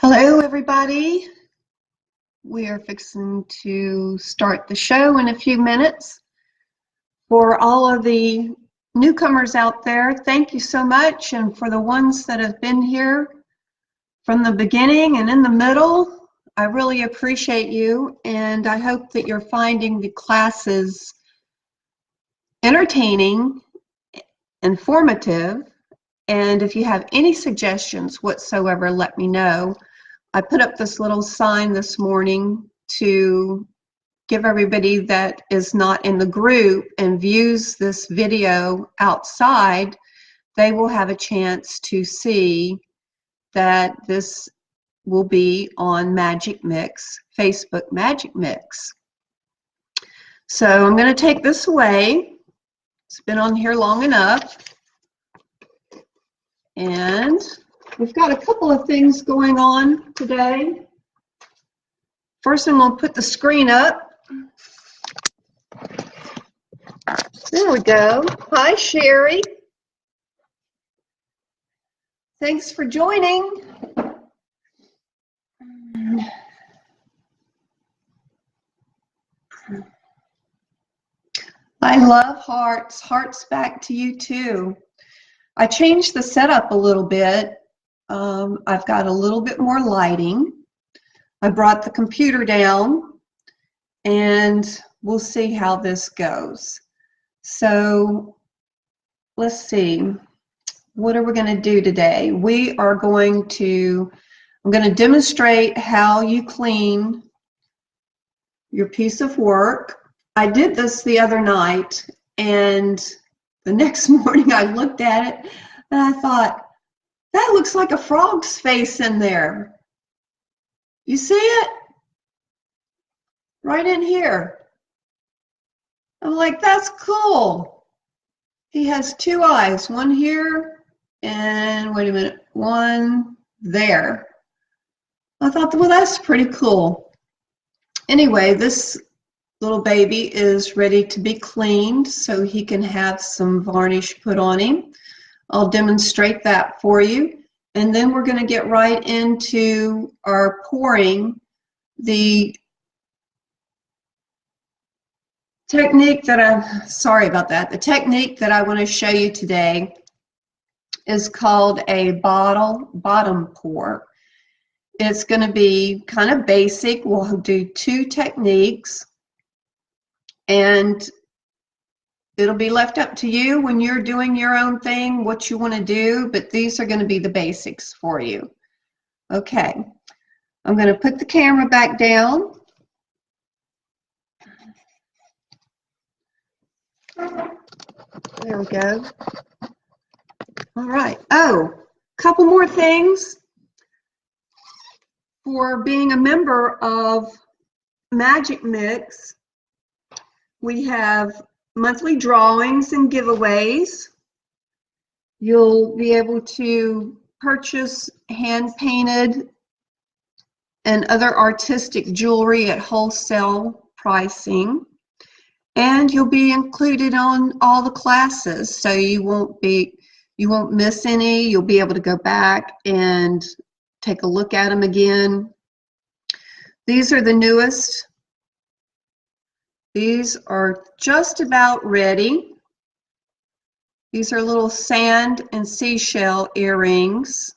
Hello, everybody. We are fixing to start the show in a few minutes. For all of the newcomers out there, thank you so much. And for the ones that have been here from the beginning and in the middle, I really appreciate you. And I hope that you're finding the classes entertaining, informative. And if you have any suggestions whatsoever, let me know. I put up this little sign this morning to give everybody that is not in the group and views this video outside, they will have a chance to see that this will be on MajicMixx, Facebook MajicMixx. So I'm going to take this away. It's been on here long enough. And we've got a couple of things going on today. First, I'm going to put the screen up. There we go. Hi, Sherry. Thanks for joining. I love hearts. Hearts back to you, too. I changed the setup a little bit. I've got a little bit more lighting. I brought the computer down, and we'll see how this goes. So let's see. What are we going to do today? I'm going to demonstrate how you clean your piece of work. I did this the other night, and the next morning I looked at it and I thought, that looks like a frog's face in there. You see it? Right in here. I'm like, that's cool. He has two eyes, one here and, wait a minute, one there. I thought, well, that's pretty cool. Anyway, this little baby is ready to be cleaned so he can have some varnish put on him. I'll demonstrate that for you. And then we're going to get right into our pouring. The technique that the technique that I want to show you today is called a bottom pour. It's going to be kind of basic. We'll do two techniques, and it'll be left up to you when you're doing your own thing, what you want to do, but these are going to be the basics for you. Okay, I'm going to put the camera back down. There we go. All right. Oh, a couple more things. For being a member of MajicMixx, we have monthly drawings and giveaways. You'll be able to purchase hand-painted and other artistic jewelry at wholesale pricing. And you'll be included on all the classes, so you won't miss any. You'll be able to go back and take a look at them again. These are the newest. These are just about ready. These are little sand and seashell earrings.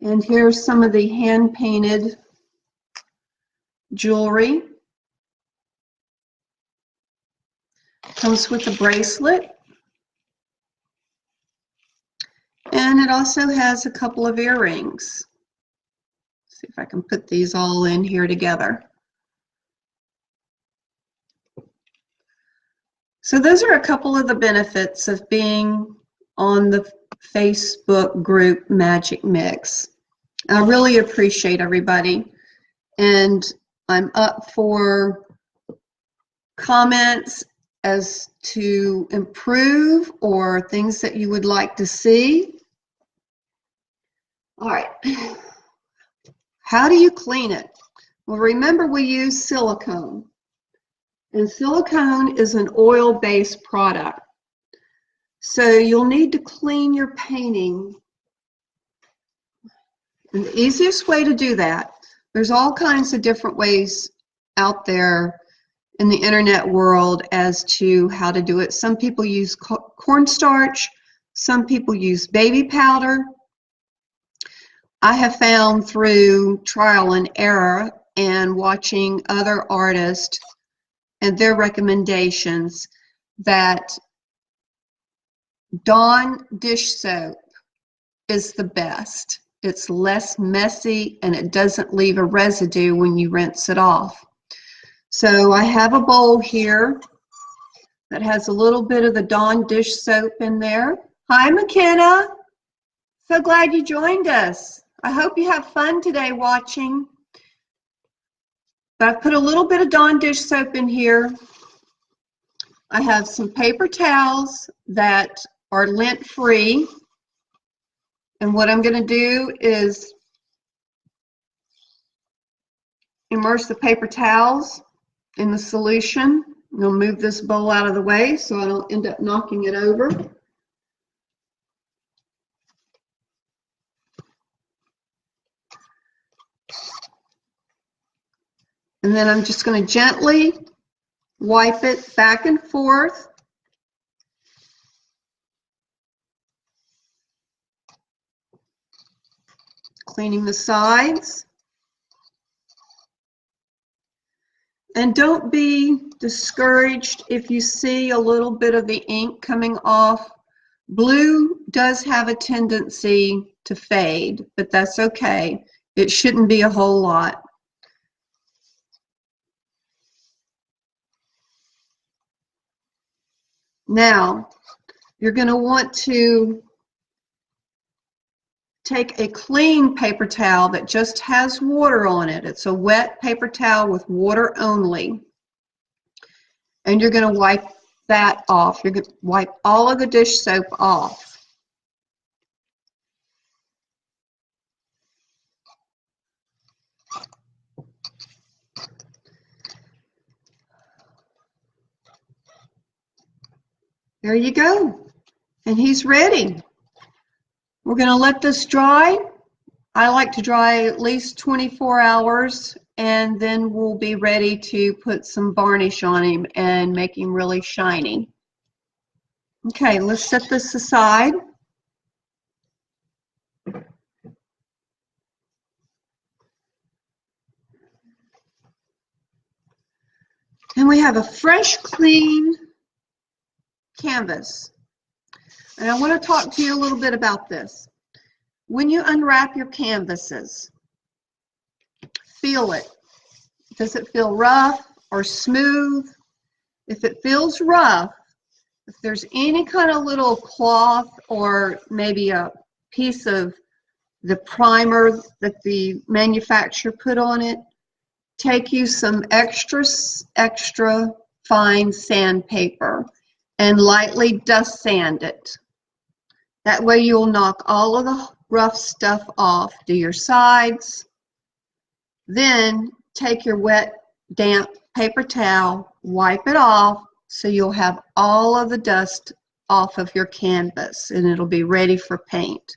And here's some of the hand-painted jewelry. Comes with a bracelet. And it also has a couple of earrings. See if I can put these all in here together. So those are a couple of the benefits of being on the Facebook group MajicMixx. I really appreciate everybody, and I'm up for comments as to improve or things that you would like to see. All right, how do you clean it? Well, remember, we use silicone. And silicone is an oil-based product. So you'll need to clean your painting And the easiest way to do that, there's all kinds of different ways out there in the internet world as to how to do it. Some people use cornstarch, some people use baby powder. I have found through trial and error and watching other artists and their recommendations that Dawn dish soap is the best. It's less messy and it doesn't leave a residue when you rinse it off. So I have a bowl here that has a little bit of the Dawn dish soap in there. Hi, McKenna. So glad you joined us. I hope you have fun today watching. But I've put a little bit of Dawn dish soap in here. I have some paper towels that are lint-free. And what I'm going to do is immerse the paper towels in the solution. I'm going to move this bowl out of the way so I don't end up knocking it over. And then I'm just going to gently wipe it back and forth. Cleaning the sides. And don't be discouraged if you see a little bit of the ink coming off. Blue does have a tendency to fade, but that's okay. It shouldn't be a whole lot. Now, you're going to want to take a clean paper towel that just has water on it. It's a wet paper towel with water only. And you're going to wipe that off. You're going to wipe all of the dish soap off. There you go. And he's ready. We're going to let this dry. I like to dry at least 24 hours, and then we'll be ready to put some varnish on him and make him really shiny. Okay, let's set this aside. And we have a fresh, clean canvas. And I want to talk to you a little bit about this. When you unwrap your canvases, feel it. Does it feel rough or smooth? If it feels rough, if there's any kind of little cloth or maybe a piece of the primer that the manufacturer put on it, take you some extra fine sandpaper and lightly dust sand it. That way you'll knock all of the rough stuff off. Do your sides. Then take your wet, damp paper towel, wipe it off so you'll have all of the dust off of your canvas and it'll be ready for paint.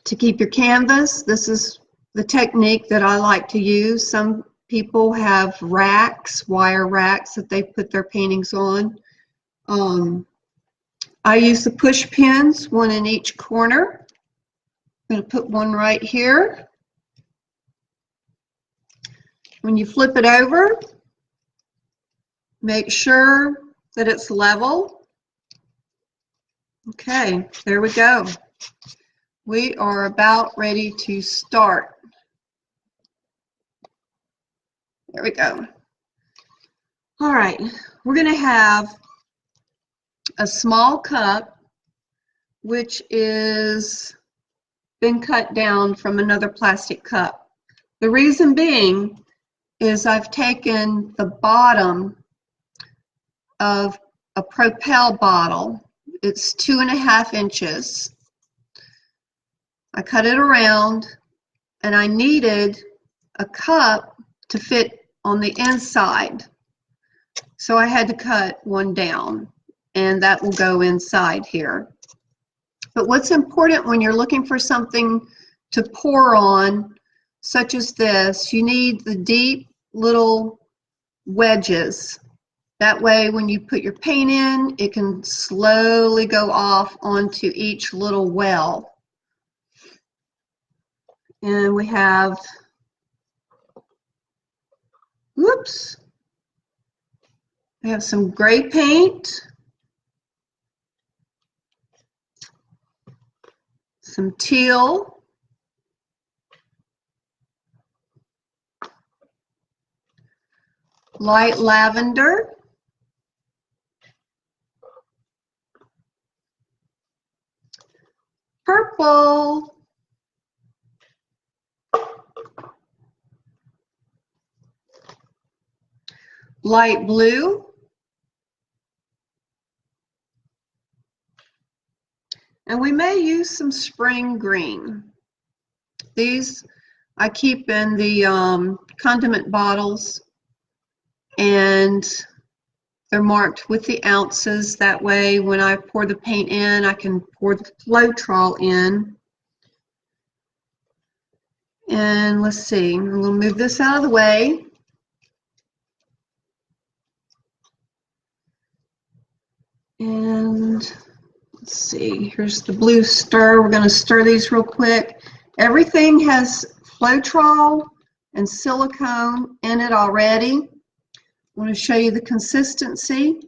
To keep your canvas, this is the technique that I like to use. Some people have racks, wire racks that they put their paintings on. I use the push pins, one in each corner. I'm going to put one right here. When you flip it over, make sure that it's level. Okay, there we go. We are about ready to start. There we go. All right, we're going to have a small cup, which is been cut down from another plastic cup. The reason being is I've taken the bottom of a Propel bottle. It's 2.5 inches. I cut it around and I needed a cup to fit on the inside. So I had to cut one down, and that will go inside here. But what's important when you're looking for something to pour on, such as this, you need the deep little wedges. That way, when you put your paint in, it can slowly go off onto each little well. And we have, whoops, we have some gray paint, some teal, light lavender, purple, light blue, and we may use some spring green. These I keep in the condiment bottles, and they're marked with the ounces. That way, when I pour the paint in, I can pour the Floetrol in. And let's see, I'm going to move this out of the way. And let's see, here's the blue stir. We're going to stir these real quick. Everything has Floetrol and silicone in it already. I want to show you the consistency.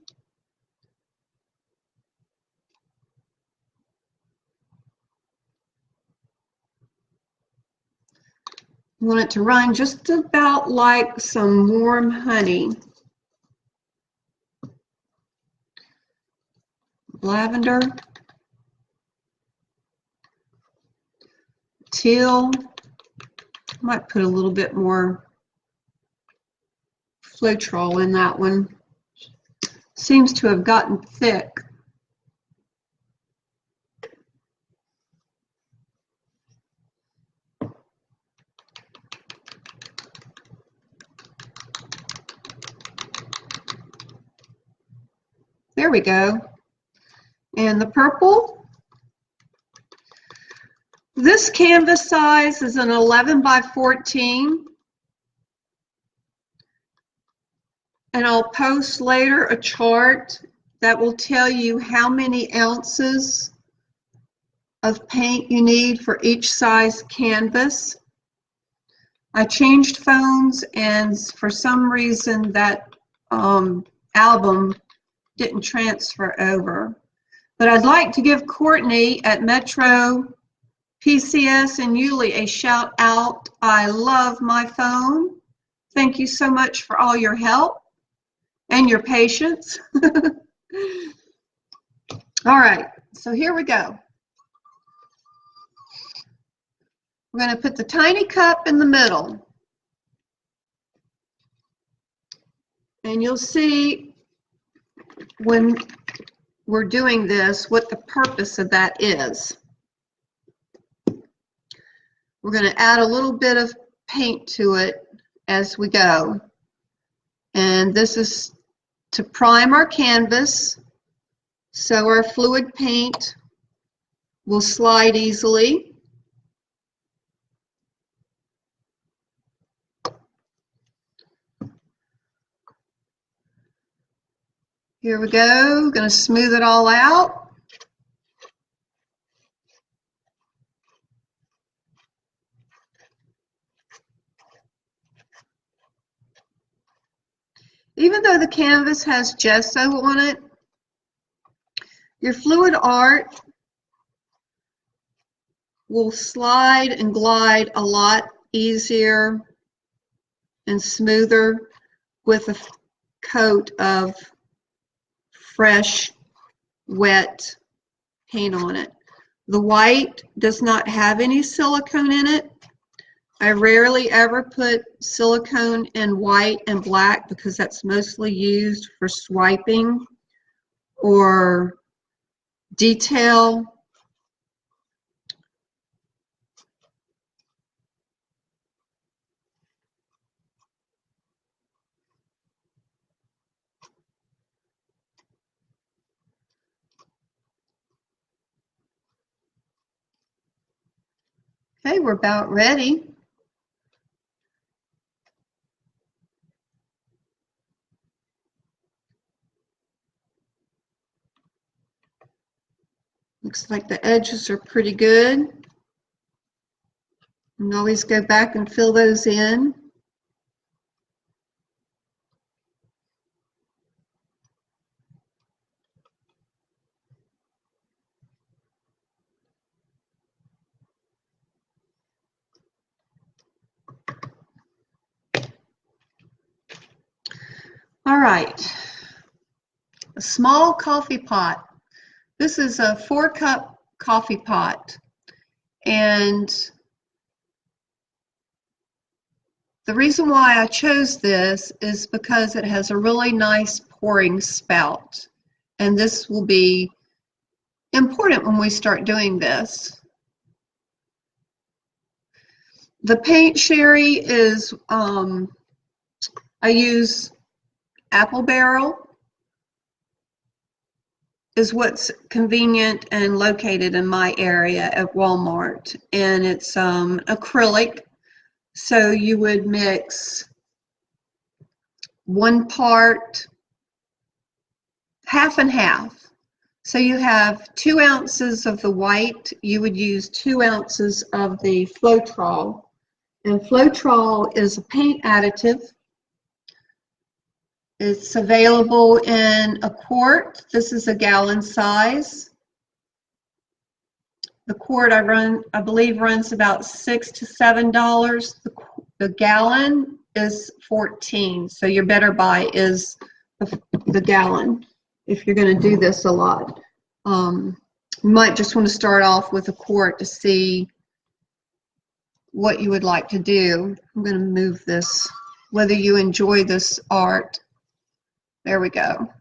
You want it to run just about like some warm honey. Lavender, teal, might put a little bit more Floetrol in that one. Seems to have gotten thick. There we go. And the purple. This canvas size is an 11 by 14. And I'll post later a chart that will tell you how many ounces of paint you need for each size canvas. I changed phones, and for some reason that album didn't transfer over. But I'd like to give Courtney at Metro PCS and Yulee a shout out. I love my phone. Thank you so much for all your help and your patience. All right, so here we go. We're going to put the tiny cup in the middle. And you'll see when we're doing this what the purpose of that is. We're going to add a little bit of paint to it as we go. And this is to prime our canvas so our fluid paint will slide easily. Here we go, going to smooth it all out. Even though the canvas has gesso on it, your fluid art will slide and glide a lot easier and smoother with a coat of fresh, wet paint on it. The white does not have any silicone in it. I rarely ever put silicone in white and black because that's mostly used for swiping or detail. Okay, we're about ready. Looks like the edges are pretty good. And always go back and fill those in. All right, a small coffee pot. This is a 4-cup coffee pot, and the reason why I chose this is because it has a really nice pouring spout, and this will be important when we start doing this. The paint sherry is, I use apple barrel, is what's convenient and located in my area at Walmart, and it's acrylic. So you would mix 1 part, half and half. So you have 2 ounces of the white, you would use 2 ounces of the Floetrol. And Floetrol is a paint additive. It's available in a quart. This is a gallon size. The quart I believe runs about $6 to $7. The gallon is $14. So your better buy is the gallon if you're going to do this a lot. You might just want to start off with a quart to see what you would like to do. I'm going to move this, whether you enjoy this art. There we go.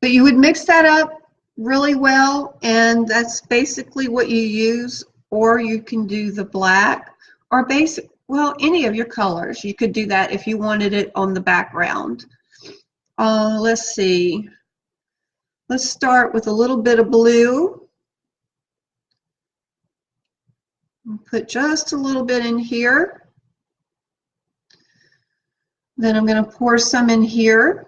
But you would mix that up really well, and that's basically what you use, or you can do the black or basic, well, any of your colors. You could do that if you wanted it on the background. Let's see. Let's start with a little bit of blue. I'll put just a little bit in here. Then I'm going to pour some in here.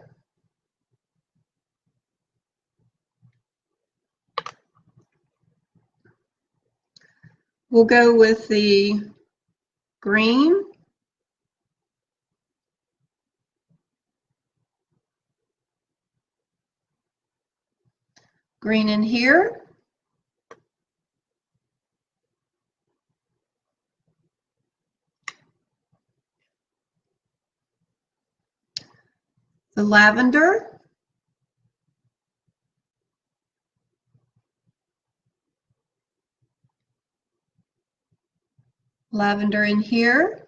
We'll go with the green. Green in here. The lavender. Lavender in here.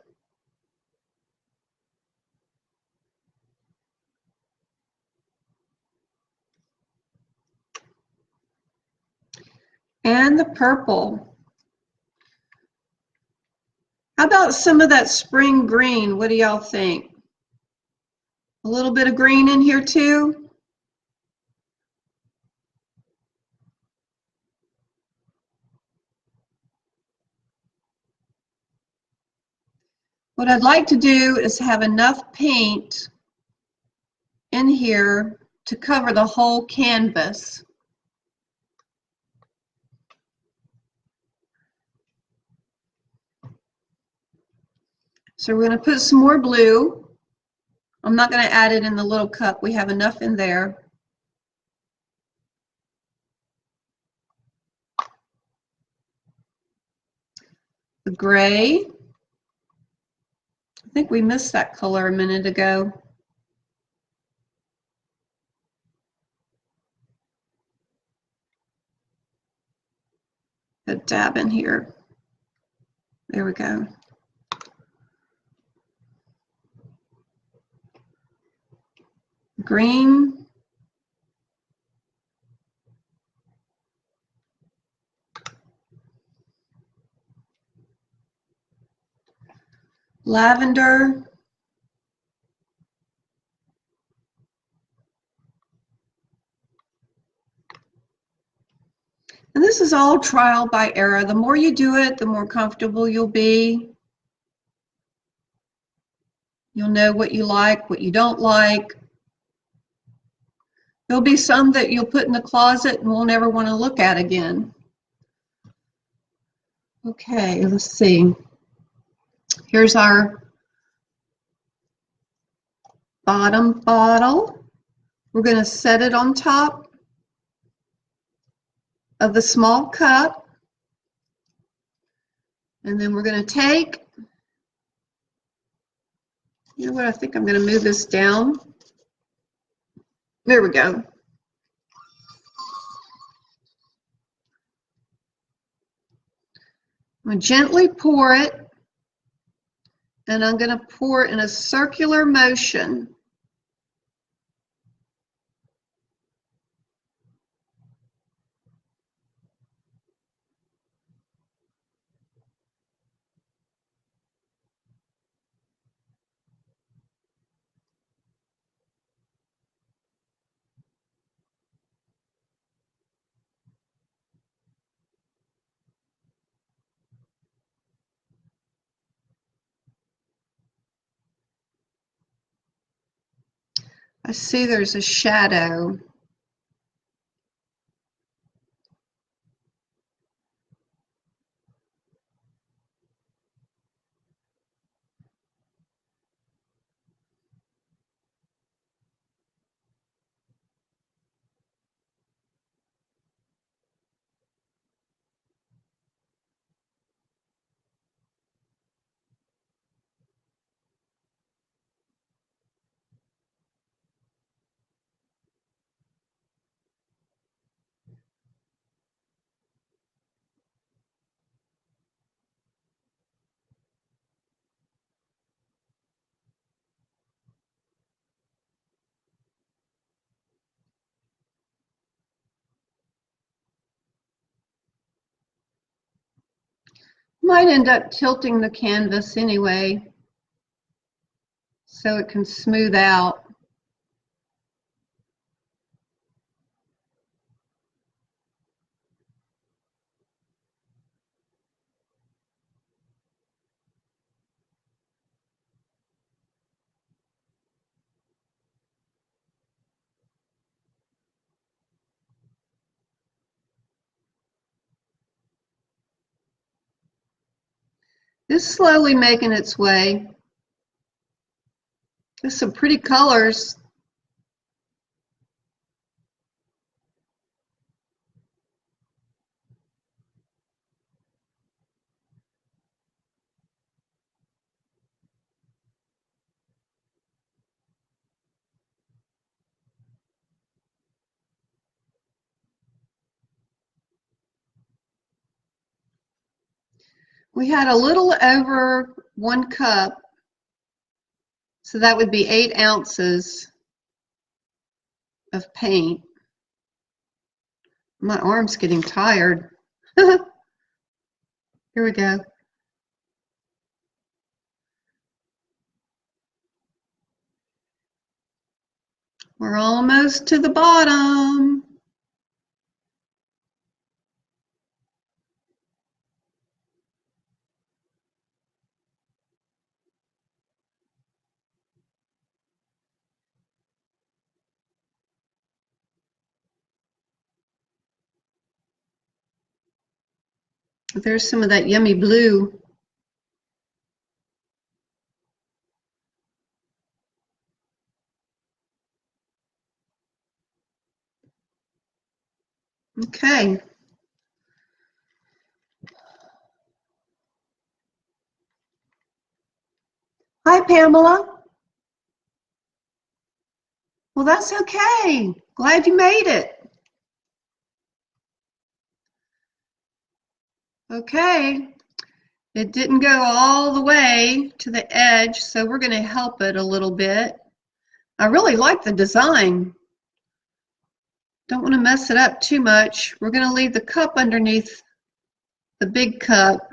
And the purple. How about some of that spring green? What do y'all think? A little bit of green in here too. What I'd like to do is have enough paint in here to cover the whole canvas. So we're going to put some more blue. I'm not going to add it in the little cup. We have enough in there. The gray. I think we missed that color a minute ago. A dab in here. There we go. Green. Lavender. And this this is all trial by error. The more you do it, the more comfortable you'll be. You'll know what you like, what you don't like. There'll be some that you'll put in the closet and won't ever want to look at again. Okay, let's see. Here's our bottom bottle. We're going to set it on top of the small cup. And then we're going to take, you know what, I think I'm going to move this down. There we go. I'm going to gently pour it, and I'm going to pour it in a circular motion. I see there's a shadow. Might end up tilting the canvas anyway, so it can smooth out. It's slowly making its way. There's some pretty colors. We had a little over 1 cup, so that would be 8 ounces of paint. My arm's getting tired. Here we go. We're almost to the bottom. There's some of that yummy blue. Okay. Hi, Pamela. Well, that's okay. Glad you made it. Okay. It didn't go all the way to the edge, so we're going to help it a little bit. I really like the design. Don't want to mess it up too much. We're going to leave the cup underneath the big cup.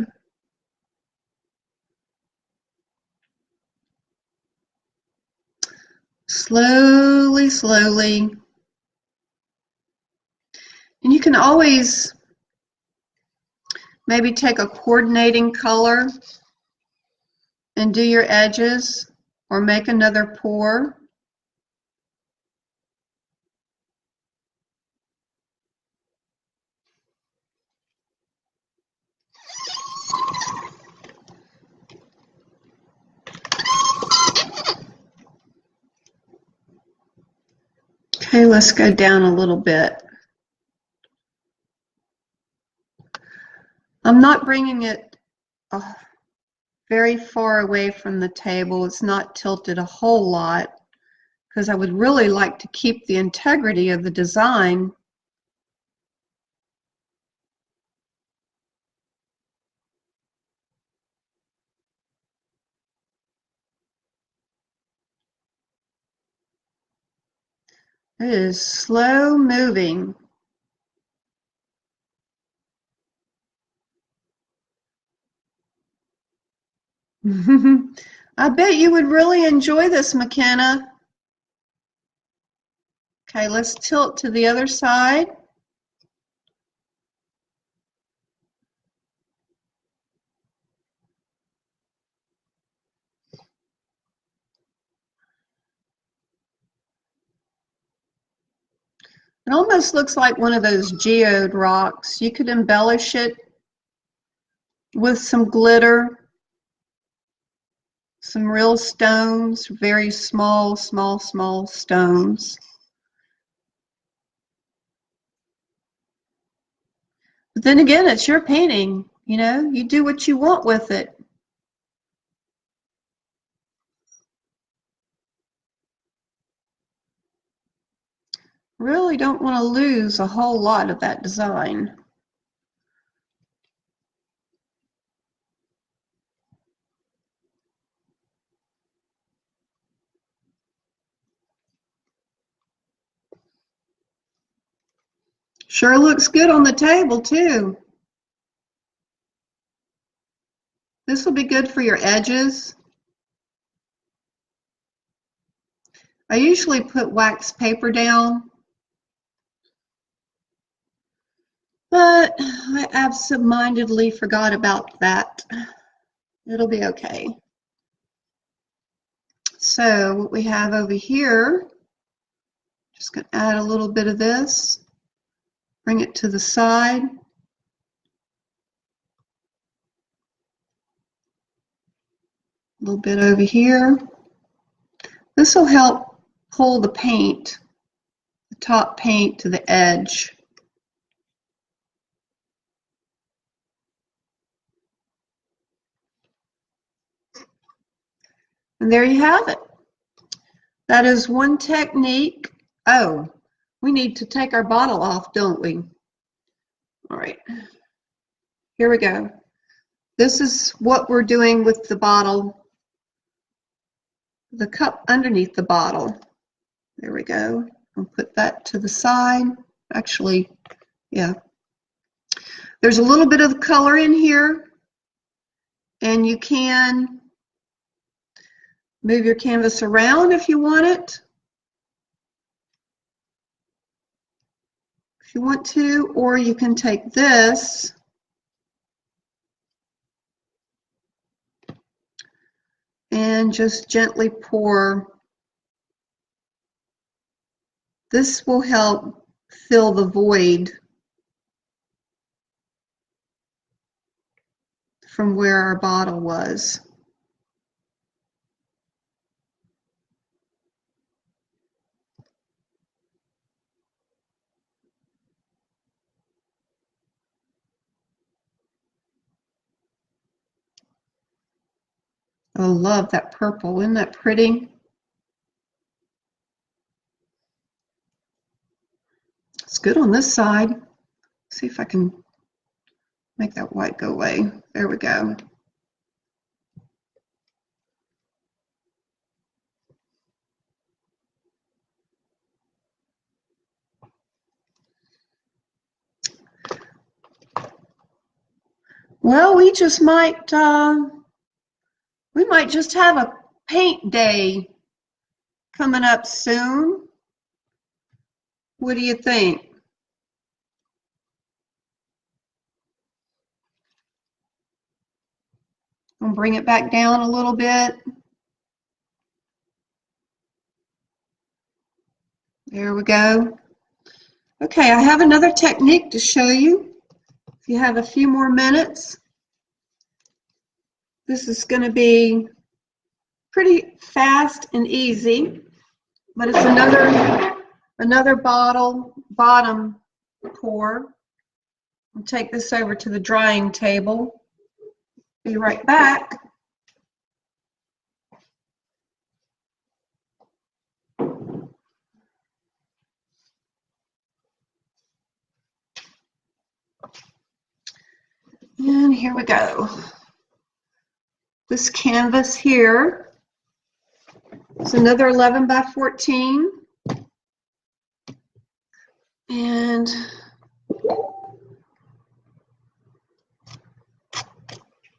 Slowly, slowly. And you can always Maybe take a coordinating color and do your edges, or make another pour. Okay, let's go down a little bit. I'm not bringing it very far away from the table. It's not tilted a whole lot because I would really like to keep the integrity of the design. It is slow moving. I bet you would really enjoy this, McKenna. Okay, let's tilt to the other side. It almost looks like one of those geode rocks. You could embellish it with some glitter, some real stones, very small, small, small stones. But then again, it's your painting, you know, you do what you want with it. Really don't want to lose a whole lot of that design. Sure looks good on the table too. This will be good for your edges. I usually put wax paper down, but I absent-mindedly forgot about that. It'll be okay. So what we have over here, just going to add a little bit of this, bring it to the side. A little bit over here. This will help pull the paint, the top paint, to the edge. And there you have it. That is one technique. Oh, we need to take our bottle off, don't we? All right, here we go. This is what we're doing with the bottle, the cup underneath the bottle. There we go. I'll put that to the side. Actually, yeah. There's a little bit of color in here, and you can move your canvas around if you want it. If you want to, or you can take this and just gently pour. This will help fill the void from where our bottle was. I love that purple. Isn't that pretty? It's good on this side. See if I can make that white go away. There we go. Well, we might just have a paint day coming up soon. What do you think? and bring it back down a little bit. There we go. Okay, I have another technique to show you. If you have a few more minutes, this is going to be pretty fast and easy, but it's another bottom pour. I'll take this over to the drying table. Be right back. And here we go. This canvas here is another 11 by 14. And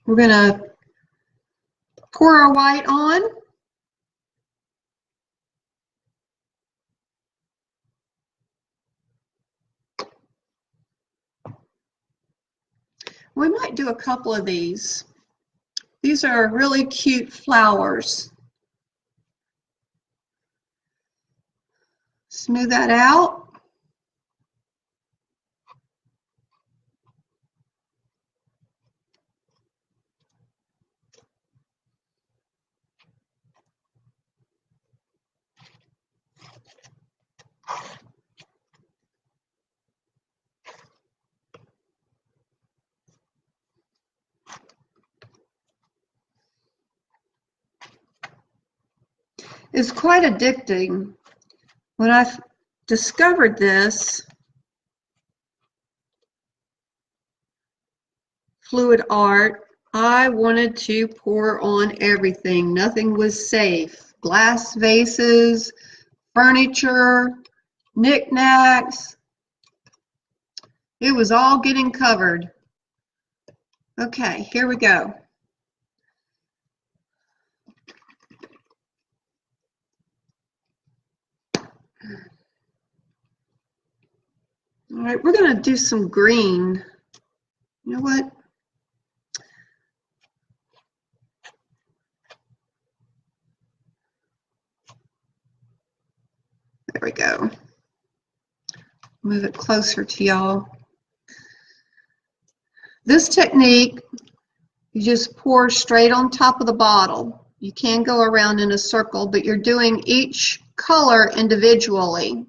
we're going to pour our white on. We might do a couple of these. These are really cute flowers. Smooth that out. It's quite addicting. When I discovered this fluid art, I wanted to pour on everything. Nothing was safe. Glass vases, furniture, knickknacks. It was all getting covered. Okay, here we go. All right, we're going to do some green. You know what? There we go. Move it closer to y'all. This technique, you just pour straight on top of the bottle. You can go around in a circle, but you're doing each color individually.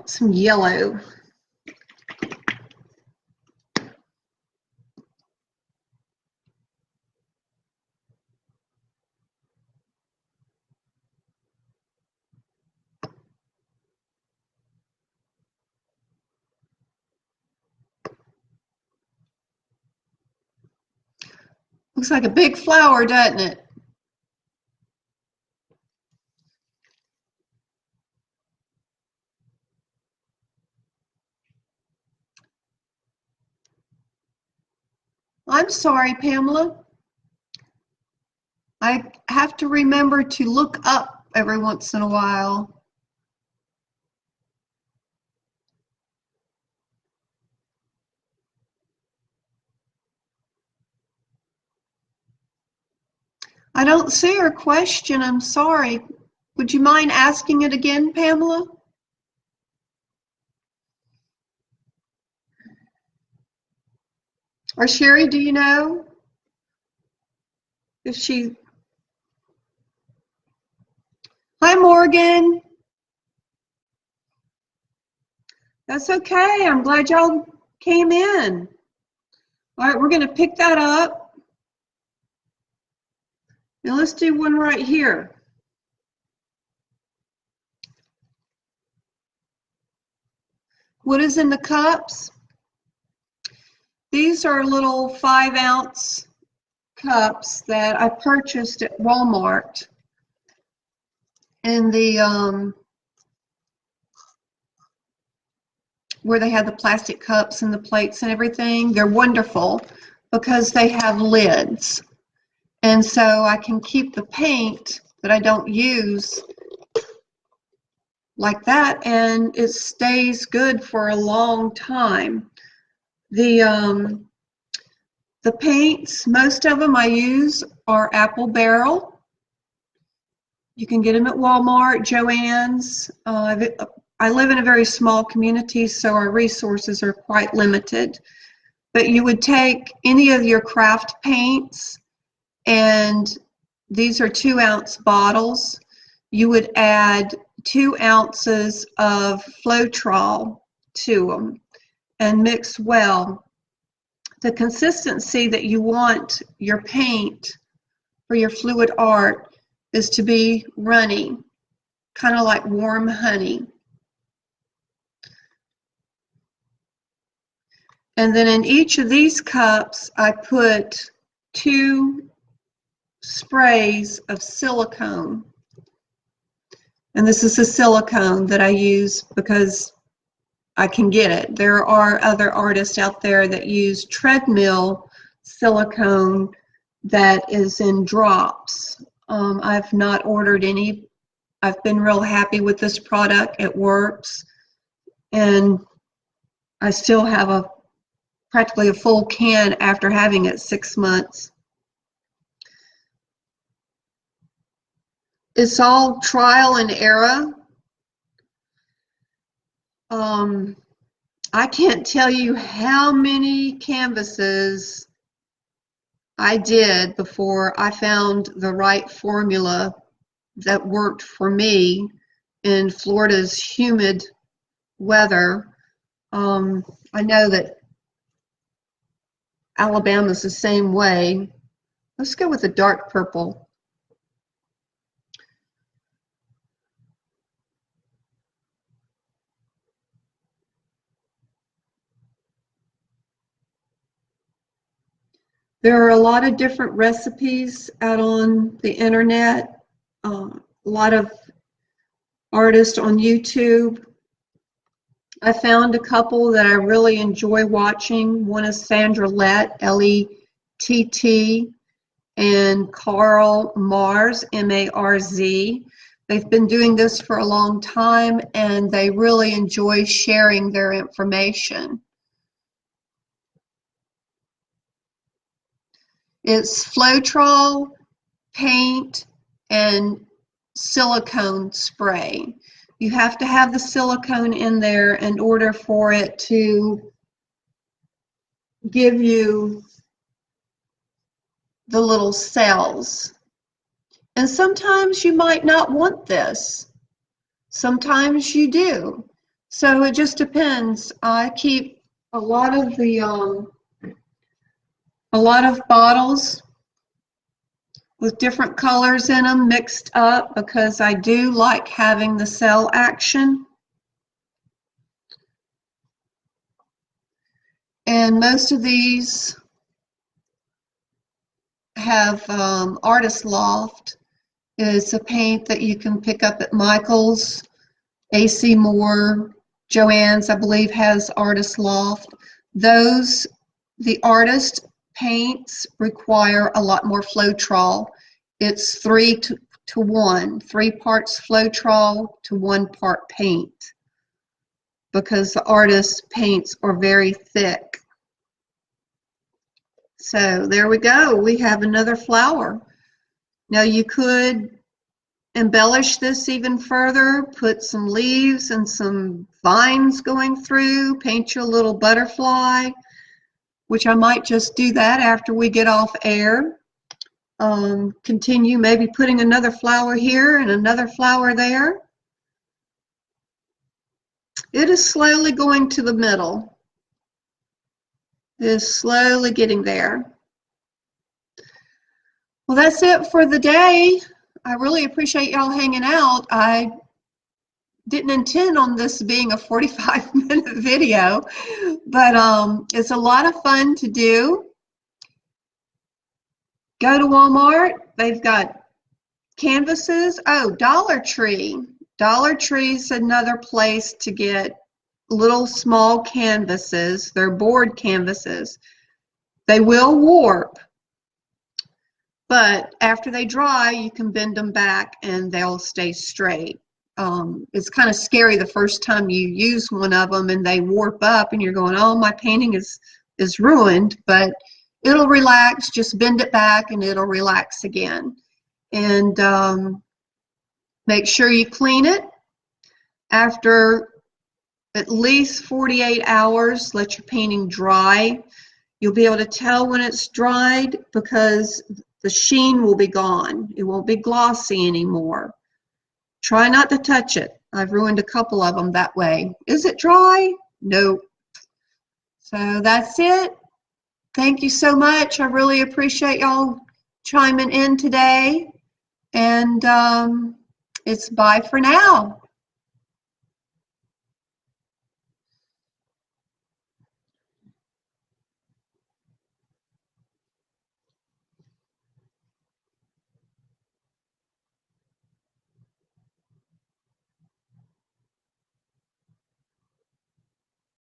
Some yellow. Looks like a big flower, doesn't it? I'm sorry, Pamela. I have to remember to look up every once in a while. I don't see her question. I'm sorry. Would you mind asking it again, Pamela? Or Sherry, do you know if she... Hi, Morgan. That's okay. I'm glad y'all came in. All right, we're going to pick that up. Now let's do one right here. What is in the cups? These are little 5-ounce cups that I purchased at Walmart. And the where they have the plastic cups and the plates and everything, they're wonderful because they have lids. And so I can keep the paint that I don't use like that, and it stays good for a long time. The paints, most of them I use are Apple Barrel. You can get them at Walmart, Joann's. I live in a very small community, so our resources are quite limited. But you would take any of your craft paints, and these are 2-ounce bottles. You would add 2 ounces of Floetrol to them and mix well. The consistency that you want your paint for your fluid art is to be runny, kind of like warm honey. And then in each of these cups, I put 2 sprays of silicone. And this is a silicone that I use because I can get it. There are other artists out there that use treadmill silicone that is in drops. I've not ordered any. I've been real happy with this product. It works. And I still have practically a full can after having it 6 months. It's all trial and error. I can't tell you how many canvases I did before I found the right formula that worked for me in Florida's humid weather. I know that Alabama's the same way. Let's go with a dark purple. There are a lot of different recipes out on the internet, a lot of artists on YouTube. I found a couple that I really enjoy watching. One is Sandra Lett, L-E-T-T, and Carl Mars, M-A-R-Z. They've been doing this for a long time, and they really enjoy sharing their information. It's Floetrol, paint, and silicone spray. You have to have the silicone in there in order for it to give you the little cells. And sometimes you might not want this. Sometimes you do. So it just depends. I keep a lot of bottles with different colors in them mixed up because I do like having the cell action. And most of these have Artist Loft. It's a paint that you can pick up at Michael's, AC Moore, Joann's, I believe, has Artist Loft. The artist paints require a lot more Floetrol. It's 3 to 1, 3 parts Floetrol to 1 part paint, because the artist paints are very thick. So there we go. We have another flower. Now you could embellish this even further, put some leaves and some vines going through, paint you a little butterfly, which I might just do that after we get off air. Continue maybe putting another flower here and another flower there. It is slowly going to the middle. It is slowly getting there. Well, that's it for the day. I really appreciate y'all hanging out. I didn't intend on this being a 45-minute video, but it's a lot of fun to do. Go to Walmart. They've got canvases. Oh, Dollar Tree. Dollar Tree's another place to get little small canvases. They're board canvases. They will warp, but after they dry, you can bend them back and they'll stay straight. It's kind of scary the first time you use one of them and they warp up and you're going, oh, my painting is ruined, but it'll relax. Just bend it back and it'll relax again. And make sure you clean it after at least 48 hours. Let your painting dry. You'll be able to tell when it's dried because the sheen will be gone. It won't be glossy anymore. Try not to touch it. I've ruined a couple of them that way. Is it dry? Nope. So that's it. Thank you so much. I really appreciate y'all chiming in today. And it's bye for now.